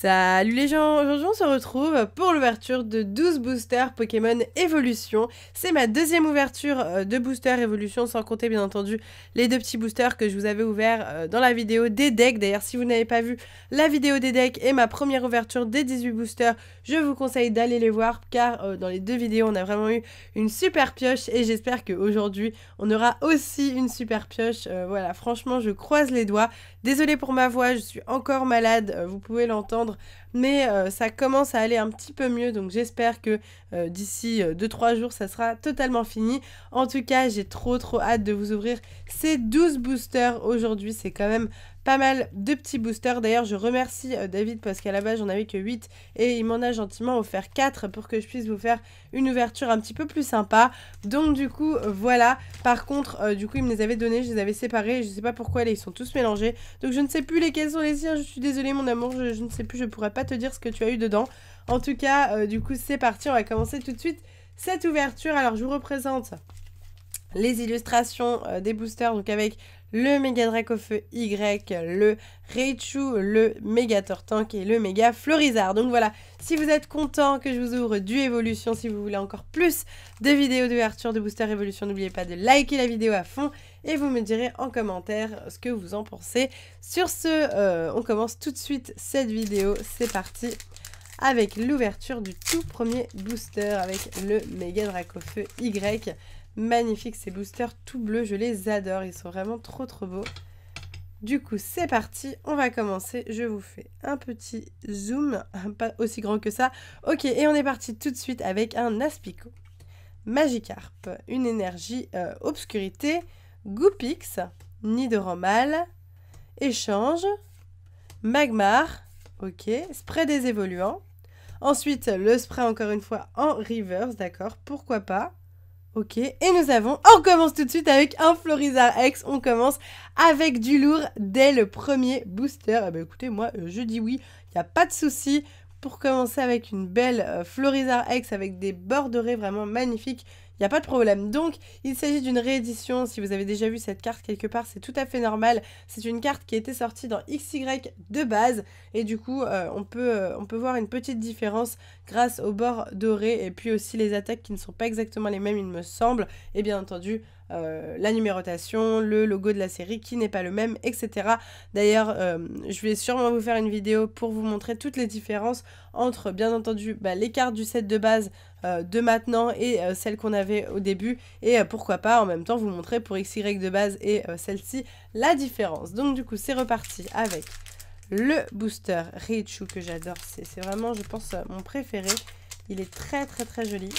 Salut les gens, aujourd'hui on se retrouve pour l'ouverture de 12 boosters Pokémon Evolution. C'est ma deuxième ouverture de booster Evolution, sans compter bien entendu les deux petits boosters que je vous avais ouverts dans la vidéo des decks. D'ailleurs, si vous n'avez pas vu la vidéo des decks et ma première ouverture des 18 boosters, je vous conseille d'aller les voir car dans les deux vidéos on a vraiment eu une super pioche et j'espère qu'aujourd'hui on aura aussi une super pioche. Voilà, franchement je croise les doigts. Désolée pour ma voix, je suis encore malade, vous pouvez l'entendre. Mais ça commence à aller un petit peu mieux, donc j'espère que d'ici 2-3 jours ça sera totalement fini. En tout cas, j'ai trop hâte de vous ouvrir ces 12 boosters aujourd'hui. C'est quand même pas mal de petits boosters. D'ailleurs, je remercie David parce qu'à la base j'en avais que 8 et il m'en a gentiment offert 4 pour que je puisse vous faire une ouverture un petit peu plus sympa. Donc du coup, voilà. Par contre, du coup, il me les avait donnés, je les avais séparés. Je sais pas pourquoi, là, ils sont tous mélangés. Donc je ne sais plus lesquels sont les siens. Je suis désolée, mon amour, je ne sais plus, je pourrais pas te dire ce que tu as eu dedans. En tout cas, du coup, c'est parti. On va commencer tout de suite cette ouverture. Alors, je vous représente les illustrations des boosters, donc avec le méga Dracofeu Y, le Raichu, le méga Tortank et le méga Florizard. Donc voilà, si vous êtes content que je vous ouvre du Evolution, si vous voulez encore plus de vidéos d'ouverture de booster Evolution, n'oubliez pas de liker la vidéo à fond et vous me direz en commentaire ce que vous en pensez. Sur ce, on commence tout de suite cette vidéo, c'est parti avec l'ouverture du tout premier booster avec le méga Dracofeu Y. Magnifique, ces boosters tout bleus, je les adore, ils sont vraiment trop beaux. Du coup, c'est parti, on va commencer. Je vous fais un petit zoom, pas aussi grand que ça. Ok, et on est parti tout de suite avec un Aspico, Magikarp, une énergie obscurité, Goopix, Nidoranmal, Échange, Magmar, ok, spray des évoluants. Ensuite, le spray encore une fois en reverse, d'accord, pourquoi pas. Ok, et on commence tout de suite avec un Florizard X, on commence avec du lourd dès le premier booster. Eh ben écoutez, moi je dis oui, il n'y a pas de souci pour commencer avec une belle Florizard X avec des bords dorés vraiment magnifiques. Il n'y a pas de problème. Donc, il s'agit d'une réédition. Si vous avez déjà vu cette carte quelque part, c'est tout à fait normal. C'est une carte qui a été sortie dans XY de base. Et du coup, on peut voir une petite différence grâce aux bords dorés. Et puis aussi les attaques qui ne sont pas exactement les mêmes, il me semble. Et bien entendu, la numérotation, le logo de la série qui n'est pas le même, etc. D'ailleurs, je vais sûrement vous faire une vidéo pour vous montrer toutes les différences entre, bien entendu, les cartes du set de base de maintenant et celles qu'on avait au début. Et pourquoi pas, en même temps, vous montrer pour XY de base et celle-ci, la différence. Donc du coup, c'est reparti avec le booster Raichu que j'adore. C'est vraiment, je pense, mon préféré. Il est très joli.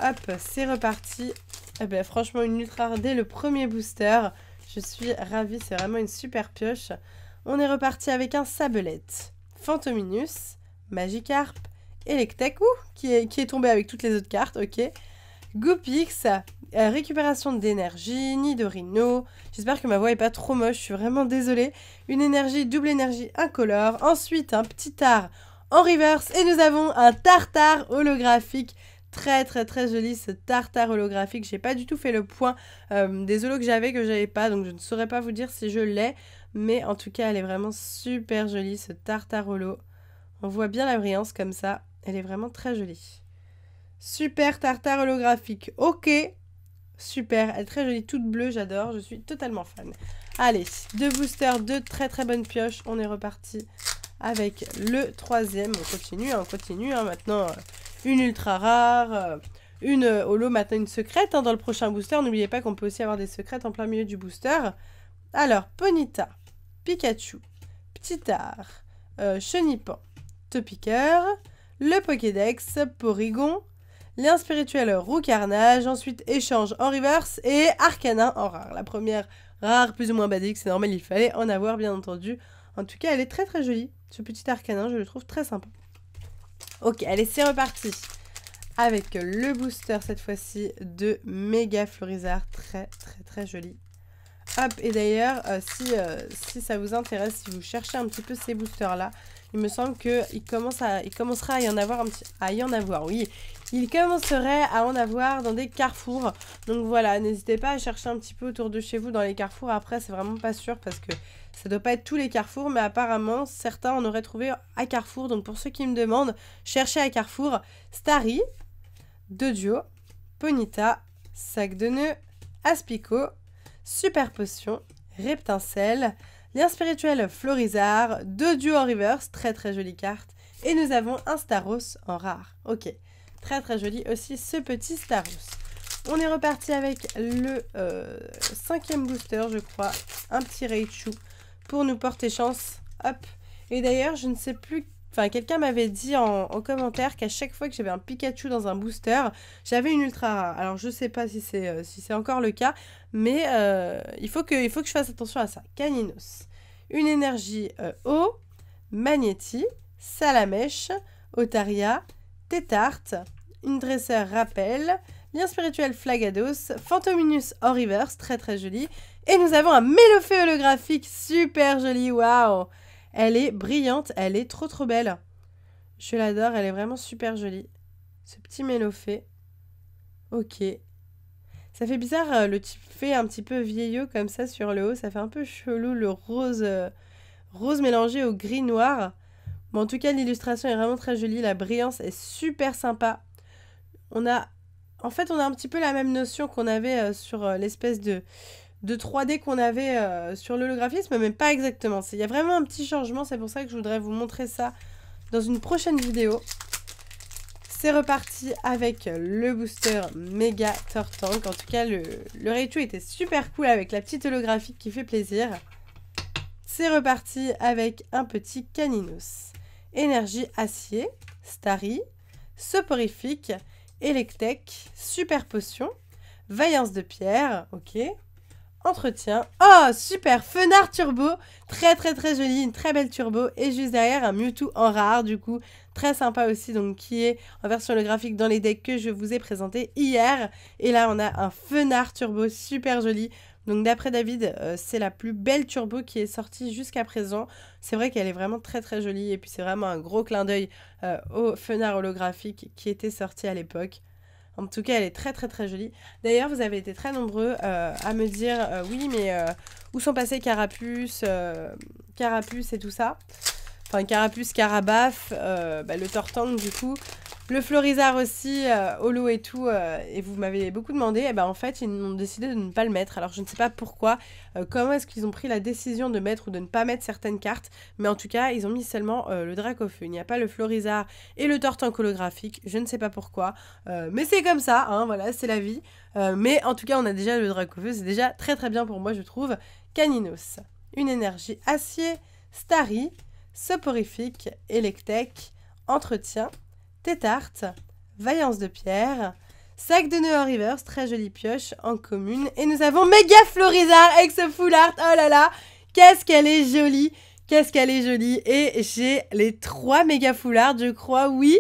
Hop, c'est reparti. Eh ben, franchement, une ultra rare dès le premier booster. Je suis ravie, c'est vraiment une super pioche. On est reparti avec un Sablette, Fantominus, Magikarp, Electek, qui est tombé avec toutes les autres cartes, ok. Goopix, récupération d'énergie, Nidorino. J'espère que ma voix est pas trop moche, je suis vraiment désolée. Une énergie, double énergie incolore. Ensuite, un petit art en reverse. Et nous avons un tartare holographique. Très joli ce tartare holographique. J'ai pas du tout fait le point des holos que j'avais pas, donc je ne saurais pas vous dire si je l'ai, mais en tout cas elle est vraiment super jolie ce tartare holo. On voit bien la brillance comme ça, elle est vraiment très jolie. Super tartare holographique, ok, super, elle est très jolie, toute bleue, j'adore, je suis totalement fan. Allez, deux boosters, deux très bonnes pioches, on est reparti avec le troisième. On continue, maintenant. Une ultra rare, une holo, maintenant une secrète dans le prochain booster. N'oubliez pas qu'on peut aussi avoir des secrètes en plein milieu du booster. Alors, Ponyta, Pikachu, Ptitard, Chenipan, Topiqueur, le Pokédex, Porygon, lien spirituel Roucarnage, ensuite échange en reverse et Arcanin en rare. La première rare plus ou moins basique, c'est normal, il fallait en avoir bien entendu. En tout cas, elle est très jolie. Ce petit Arcanin, je le trouve très sympa. Ok, allez, c'est reparti avec le booster cette fois-ci de méga Florizard, très joli. Hop, et d'ailleurs, si ça vous intéresse, si vous cherchez un petit peu ces boosters-là, il me semble qu'il commencera à y en avoir oui. Il commencerait à en avoir dans des carrefours. Donc voilà, n'hésitez pas à chercher un petit peu autour de chez vous dans les carrefours. Après, c'est vraiment pas sûr parce que Ça doit pas être tous les Carrefour, mais apparemment, certains en auraient trouvé à Carrefour. Donc, pour ceux qui me demandent, cherchez à Carrefour. Starry, Dodio, Ponyta, Sac de nœuds, Aspico, Super Potion, Reptincelle, Lien spirituel Florizard, Dodio en reverse, très très jolie carte. Et nous avons un Staros en rare. Ok, très très joli aussi ce petit Staros. On est reparti avec le 5e booster, je crois, un petit Raichu pour nous porter chance. Hop. Et d'ailleurs, je ne sais plus, enfin quelqu'un m'avait dit en commentaire qu'à chaque fois que j'avais un Pikachu dans un booster, j'avais une ultra rare. Alors je sais pas si c'est encore le cas, mais il faut que je fasse attention à ça. Caninos, une énergie eau, Magnéti, Salamèche, Otaria, Tétarte, une dresseur rappel, Lien spirituel Flagados, Phantominus en reverse, très très joli. Et nous avons un Mélofée holographique, super joli, waouh. Elle est brillante, elle est trop trop belle. Je l'adore, elle est vraiment super jolie. Ce petit Mélofée. Ok. Ça fait bizarre, le type fait un petit peu vieillot comme ça sur le haut. Ça fait un peu chelou, le rose, rose mélangé au gris noir. Bon, en tout cas, l'illustration est vraiment très jolie. La brillance est super sympa. En fait, on a un petit peu la même notion qu'on avait sur l'espèce de 3D qu'on avait sur l'holographisme, mais pas exactement. Il y a vraiment un petit changement, c'est pour ça que je voudrais vous montrer ça dans une prochaine vidéo. C'est reparti avec le booster Méga Turtank. En tout cas, le Raichu était super cool avec la petite holographique qui fait plaisir. C'est reparti avec un petit Caninos. Énergie Acier, Starry, Soporifique, Electek, Super Potion, Vaillance de Pierre, ok. Entretien. Oh, super, Fenard Turbo, très très très joli, une très belle turbo. Et juste derrière, un Mewtwo en rare, du coup, très sympa aussi, donc qui est en version holographique dans les decks que je vous ai présentés hier. Et là, on a un Fenard Turbo, super joli. Donc d'après David, c'est la plus belle turbo qui est sortie jusqu'à présent. C'est vrai qu'elle est vraiment très très jolie. Et puis c'est vraiment un gros clin d'œil au Fenard holographique qui était sorti à l'époque. En tout cas, elle est très très très jolie. D'ailleurs, vous avez été très nombreux à me dire oui, mais où sont passés Carapuce, Carapuce et tout ça. Enfin, Carapuce, Carabaf, le Turtank du coup. Le Florizard aussi, Holo et tout, et vous m'avez beaucoup demandé, et en fait, ils ont décidé de ne pas le mettre. Alors, je ne sais pas pourquoi, comment est-ce qu'ils ont pris la décision de mettre ou de ne pas mettre certaines cartes, mais en tout cas, ils ont mis seulement le Dracofeu. Il n'y a pas le Florizard et le Turtank holographique, je ne sais pas pourquoi, mais c'est comme ça, hein, voilà, c'est la vie. Mais en tout cas, on a déjà le Dracofeu, c'est déjà très très bien pour moi, je trouve. Caninos, une énergie acier, Starry, Soporifique, Electek, Entretien, Tétarte, Vaillance de Pierre, Sac de nœuds en reverse, très jolie pioche en commune. Et nous avons Méga Florizard avec ce full art, oh là là, qu'est-ce qu'elle est jolie, qu'est-ce qu'elle est jolie. Et j'ai les 3 méga full art, je crois, oui,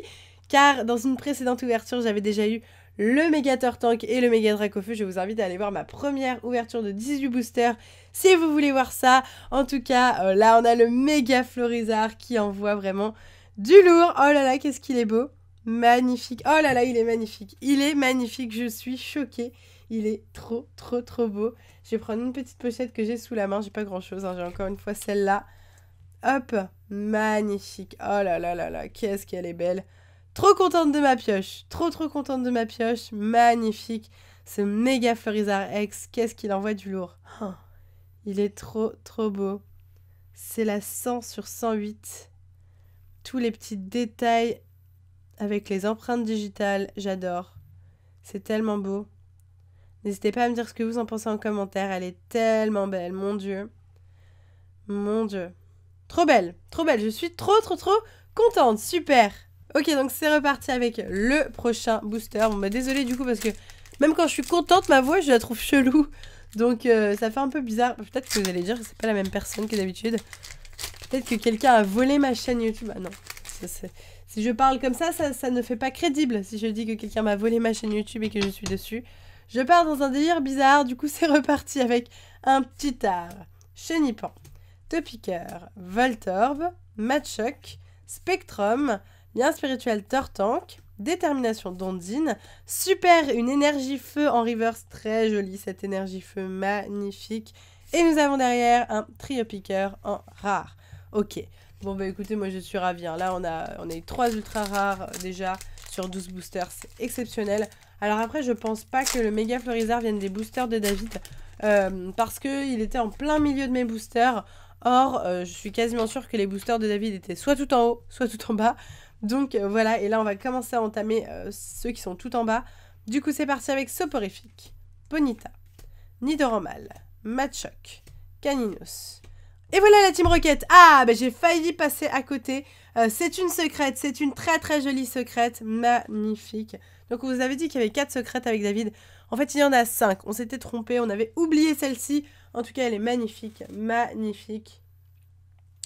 car dans une précédente ouverture, j'avais déjà eu le Méga Turtank et le Méga Dracofeu. Je vous invite à aller voir ma première ouverture de 18 boosters si vous voulez voir ça. En tout cas, là, on a le Méga Florizard qui envoie vraiment du lourd. Oh là là, qu'est-ce qu'il est beau. Magnifique. Oh là là, il est magnifique. Il est magnifique, je suis choquée. Il est trop, trop, trop beau. Je vais prendre une petite pochette que j'ai sous la main. J'ai pas grand-chose, hein. J'ai encore une fois celle-là. Hop, magnifique. Oh là là là là, qu'est-ce qu'elle est belle. Trop contente de ma pioche. Trop, trop contente de ma pioche. Magnifique. Ce Méga Florizard X, qu'est-ce qu'il envoie du lourd. Oh, il est trop, trop beau. C'est la 100 sur 108. Tous les petits détails avec les empreintes digitales, j'adore. C'est tellement beau. N'hésitez pas à me dire ce que vous en pensez en commentaire. Elle est tellement belle, mon Dieu. Mon Dieu. Trop belle, trop belle. Je suis trop, trop, trop contente. Super. Ok, donc c'est reparti avec le prochain booster. Bon, bah désolée du coup parce que même quand je suis contente, ma voix, je la trouve chelou. Donc ça fait un peu bizarre. Peut-être que vous allez dire que c'est pas la même personne que d'habitude. Peut-être que quelqu'un a volé ma chaîne YouTube. Ah non, si je parle comme ça ne fait pas crédible. Si je dis que quelqu'un m'a volé ma chaîne YouTube et que je suis dessus. Je pars dans un délire bizarre. Du coup, c'est reparti avec un petit art. Chenipan, Topiqueur, Voltorb, Machoc, Spectrum, Lien spirituel Turtank, Détermination d'Ondine, super, une énergie feu en reverse, très jolie cette énergie feu, magnifique. Et nous avons derrière un trio piqueur en rare. Ok. Bon bah écoutez, moi je suis ravie. Hein. Là on a eu 3 ultra rares déjà sur 12 boosters. C'est exceptionnel. Alors après je pense pas que le méga Florizard vienne des boosters de David. Parce qu'il était en plein milieu de mes boosters. Or je suis quasiment sûre que les boosters de David étaient soit tout en haut, soit tout en bas. Donc voilà, et là on va commencer à entamer ceux qui sont tout en bas. Du coup c'est parti avec Soporifique, Ponyta, Nidoranmal, Machoke, Caninos. Et voilà la Team Rocket. Ah, bah j'ai failli passer à côté. C'est une secrète, c'est une très très jolie secrète, magnifique. Donc on vous avait dit qu'il y avait 4 secrètes avec David. En fait il y en a 5, on s'était trompé, on avait oublié celle-ci. En tout cas elle est magnifique, magnifique.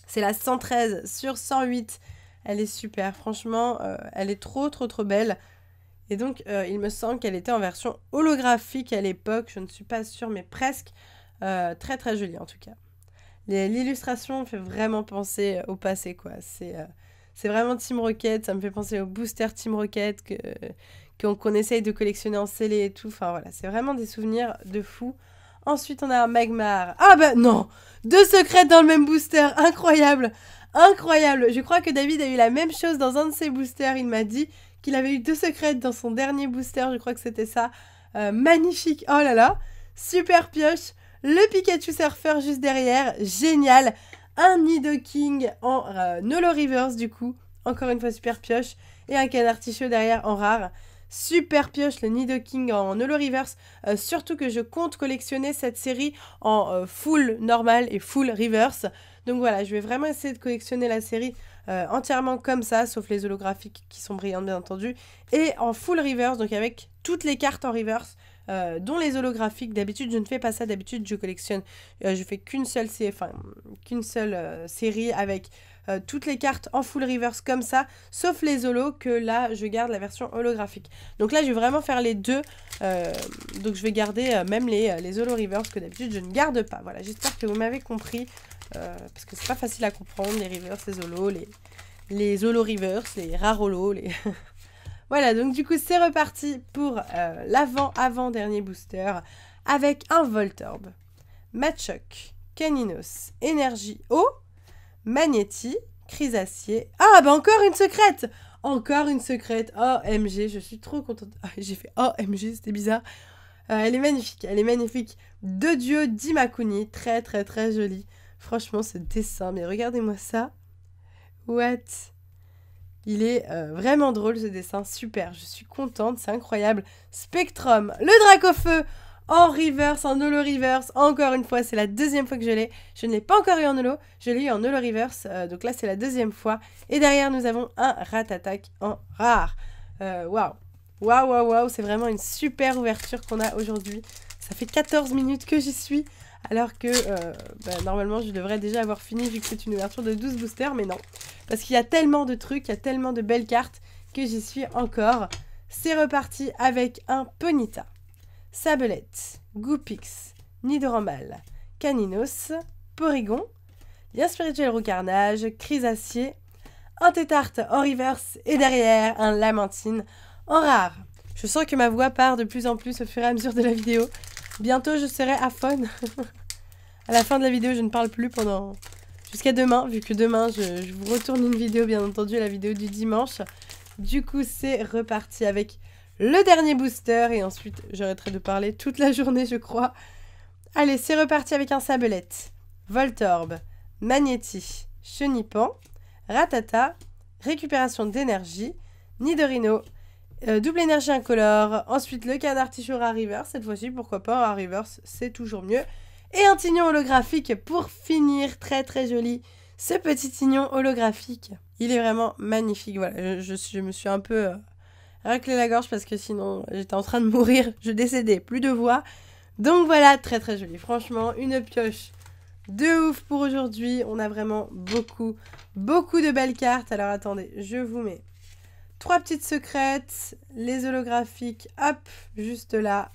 C'est la 113 sur 108. Elle est super, franchement, elle est trop belle. Et donc, il me semble qu'elle était en version holographique à l'époque. Je ne suis pas sûre, mais presque. Très très jolie en tout cas. L'illustration fait vraiment penser au passé, quoi. C'est vraiment Team Rocket. Ça me fait penser au booster Team Rocket qu'on essaye de collectionner en scellé et tout. Enfin voilà, c'est vraiment des souvenirs de fou. Ensuite, on a un Magmar. Ah bah non, 2 secrètes dans le même booster. Incroyable. Incroyable. Je crois que David a eu la même chose dans un de ses boosters. Il m'a dit qu'il avait eu 2 secrètes dans son dernier booster. Je crois que c'était ça. Magnifique. Oh là là. Super pioche. Le Pikachu Surfer juste derrière. Génial. Un Nidoking en Holo Reverse du coup. Encore une fois super pioche. Et un Canard Tichot derrière en rare. Super pioche le Nidoking en Holo Reverse. Surtout que je compte collectionner cette série en full normal et full reverse. Donc voilà, je vais vraiment essayer de collectionner la série entièrement comme ça, sauf les holographiques qui sont brillantes bien entendu. Et en full reverse, donc avec toutes les cartes en reverse, dont les holographiques. D'habitude, je ne fais pas ça. D'habitude, je collectionne, je fais qu'une seule série avec toutes les cartes en full reverse comme ça, sauf les holos que là, je garde la version holographique. Donc là, je vais vraiment faire les deux. Donc je vais garder même les holo reverse que d'habitude, je ne garde pas. Voilà, j'espère que vous m'avez compris. Parce que c'est pas facile à comprendre, les reverse, les holos, les holo reverse, les rares holos, les... Voilà, donc du coup, c'est reparti pour l'avant-dernier booster avec un Voltorb, Machoke, Caninos, Énergie Eau, Magnéti, Chrysacier. Ah, bah encore une secrète! Encore une secrète. OMG, je suis trop contente. Ah, j'ai fait OMG, c'était bizarre. Elle est magnifique, elle est magnifique. 2 dieux d'Imakuni, très très très joli. Franchement, ce dessin, mais regardez-moi ça. What? Il est vraiment drôle ce dessin, super, je suis contente, c'est incroyable. Spectrum, le Dracofeu en reverse, en holo reverse, encore une fois, c'est la 2e fois que je l'ai. Je ne l'ai pas encore eu en holo, je l'ai eu en holo reverse, donc là c'est la 2e fois. Et derrière nous avons un Ratatak en rare. Waouh, waouh, waouh, waouh, c'est vraiment une super ouverture qu'on a aujourd'hui. Ça fait 14 minutes que j'y suis. Alors que normalement je devrais déjà avoir fini vu que c'est une ouverture de 12 boosters, mais non. Parce qu'il y a tellement de trucs, il y a tellement de belles cartes que j'y suis encore. C'est reparti avec un Ponyta, Sablette, Goopix, Nidoranmal, Caninos, Porygon, Lien Spirituel Roucarnage, Chrysacier, un Tétarte en reverse et derrière un Lamentine en rare. Je sens que ma voix part de plus en plus au fur et à mesure de la vidéo. Bientôt, je serai à faune. À la fin de la vidéo, je ne parle plus pendant... jusqu'à demain, vu que demain, je vous retourne une vidéo, bien entendu, la vidéo du dimanche. Du coup, c'est reparti avec le dernier booster. Et ensuite, j'arrêterai de parler toute la journée, je crois. Allez, c'est reparti avec un Sablette, Voltorb, Magnéti, Chenipan, Ratata, Récupération d'énergie, Nidorino, double énergie incolore, ensuite le Canard Tichot Rare Reverse, cette fois-ci, pourquoi pas, Rare Reverse, c'est toujours mieux. Et un Tignon holographique pour finir, très très joli, ce petit Tignon holographique. Il est vraiment magnifique, voilà, je me suis un peu raclé la gorge parce que sinon j'étais en train de mourir, je décédais, plus de voix. Donc voilà, très très joli, franchement, une pioche de ouf pour aujourd'hui. On a vraiment beaucoup de belles cartes. Alors attendez, je vous mets 3 petites secrètes, les holographiques, hop, juste là.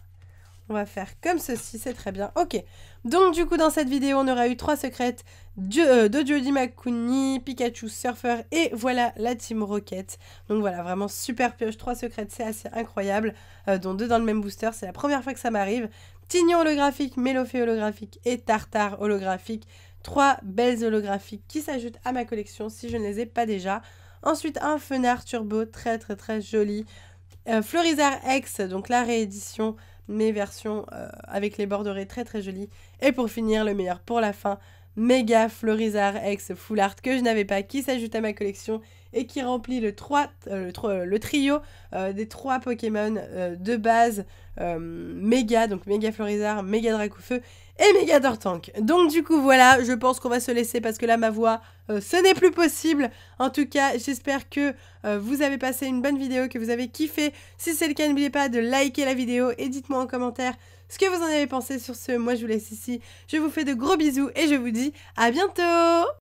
On va faire comme ceci, c'est très bien. Ok, Donc du coup dans cette vidéo on aura eu 3 secrètes Dojo Makuni, Pikachu Surfer et voilà la Team Rocket. Donc voilà, vraiment super pioche, 3 secrètes, c'est assez incroyable, dont 2 dans le même booster, c'est la première fois que ça m'arrive. Tignon holographique, Mélofée holographique et Tartare holographique. 3 belles holographiques qui s'ajoutent à ma collection si je ne les ai pas déjà. Ensuite un Fenard Turbo très joli. Florizard X, donc la réédition, mes versions avec les bords dorés très jolies. Et pour finir, le meilleur pour la fin, Méga Florizard X Full Art que je n'avais pas, qui s'ajoute à ma collection et qui remplit le trio des 3 Pokémon de base Méga, donc Méga Florizard, Méga Dracofeu et Méga Tortank. Donc du coup voilà, je pense qu'on va se laisser parce que là ma voix, ce n'est plus possible. En tout cas, j'espère que vous avez passé une bonne vidéo, que vous avez kiffé. Si c'est le cas, n'oubliez pas de liker la vidéo et dites-moi en commentaire ce que vous en avez pensé. Sur ce, moi je vous laisse ici. Je vous fais de gros bisous et je vous dis à bientôt!